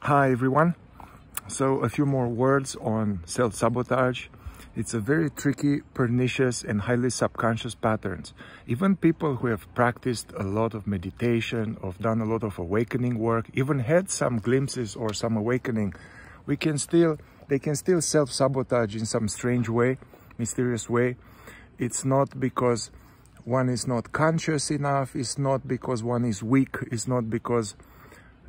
Hi everyone. So a few more words on self-sabotage. It's a very tricky, pernicious and highly subconscious patterns. Even people who have practiced a lot of meditation, or done a lot of awakening work, even had some glimpses or some awakening, they can still self-sabotage in some strange way, mysterious way. It's not because one is not conscious enough, it's not because one is weak, it's not because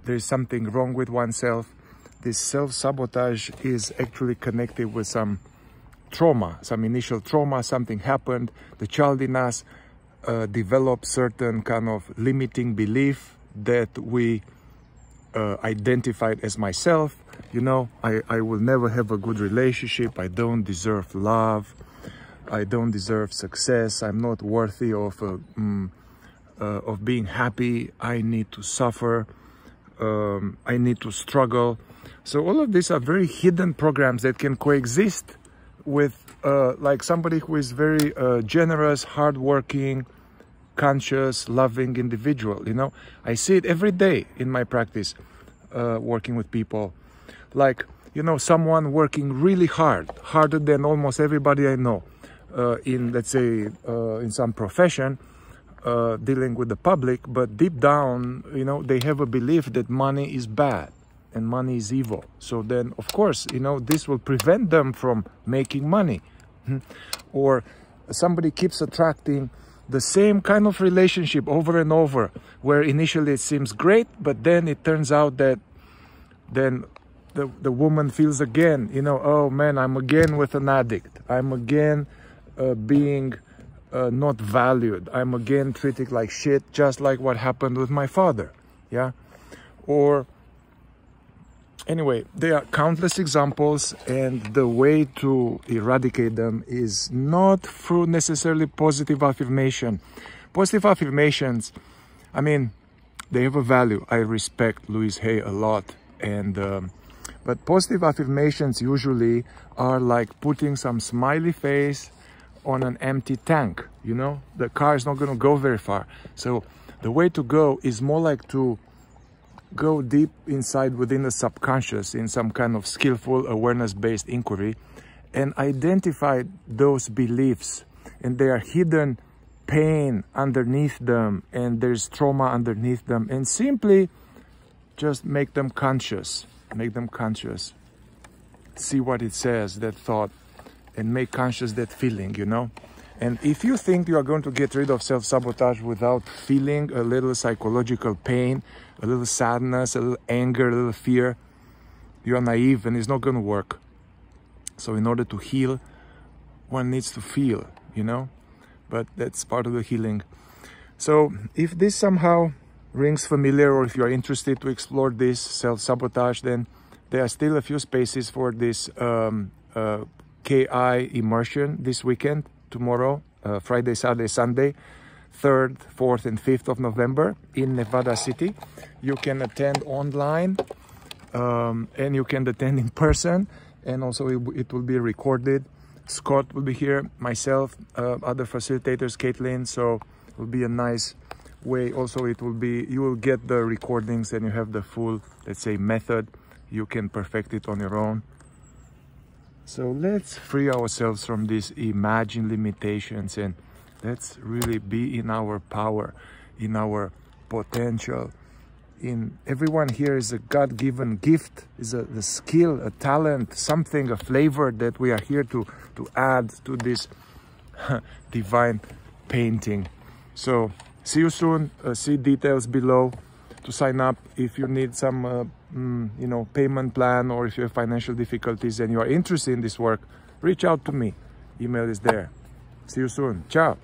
there's something wrong with oneself. This self-sabotage is actually connected with some trauma, some initial trauma. Something happened. The child in us developed certain kind of limiting belief that we identified as myself. You know, I will never have a good relationship. I don't deserve love. I don't deserve success. I'm not worthy of being happy. I need to suffer. I need to struggle. So all of these are very hidden programs that can coexist with like somebody who is very generous, hardworking, conscious, loving individual. You know, I see it every day in my practice, working with people. Like, you know, someone working really hard, harder than almost everybody I know, in, let's say, in some profession, dealing with the public, but deep down, you know, they have a belief that money is bad and money is evil. So then, of course, you know, this will prevent them from making money. Or somebody keeps attracting the same kind of relationship over and over, where initially it seems great, but then it turns out that then the woman feels again, you know, oh man, I'm again with an addict. I'm again being not valued. I'm again treated like shit, just like what happened with my father. Yeah. Or anyway, there are countless examples, and the way to eradicate them is not through necessarily positive affirmation. Positive affirmations, I mean, they have a value. I respect Louise Hay a lot, and but positive affirmations usually are like putting some smiley face on an empty tank. You know, the car is not going to go very far. So the way to go is more like to go deep inside within the subconscious in some kind of skillful awareness-based inquiry and identify those beliefs, and there are hidden pain underneath them, and there's trauma underneath them, and simply just make them conscious. Make them conscious. See what it says, that thought, and make conscious that feeling, you know. And if you think you are going to get rid of self-sabotage without feeling a little psychological pain, a little sadness, a little anger, a little fear, you are naive, and it's not going to work. So in order to heal, one needs to feel, you know, but that's part of the healing. So if this somehow rings familiar, or if you are interested to explore this self-sabotage, then there are still a few spaces for this KI immersion this weekend, tomorrow, Friday, Saturday, Sunday, 3rd, 4th and 5th of November in Nevada City. You can attend online, and you can attend in person, and also it will be recorded. Scott will be here, myself, other facilitators, Caitlin, so it will be a nice way. Also, it will be, you will get the recordings, and you have the full, let's say, method. You can perfect it on your own. So let's free ourselves from these imagined limitations, and let's really be in our power, in our potential. In everyone here is a God-given gift, is a skill, a talent, something, a flavor that we are here to add to this divine painting. So see you soon. See details below to sign up. If you need some you know, payment plan, or if you have financial difficulties and you are interested in this work, reach out to me. Email is there. See you soon. Ciao.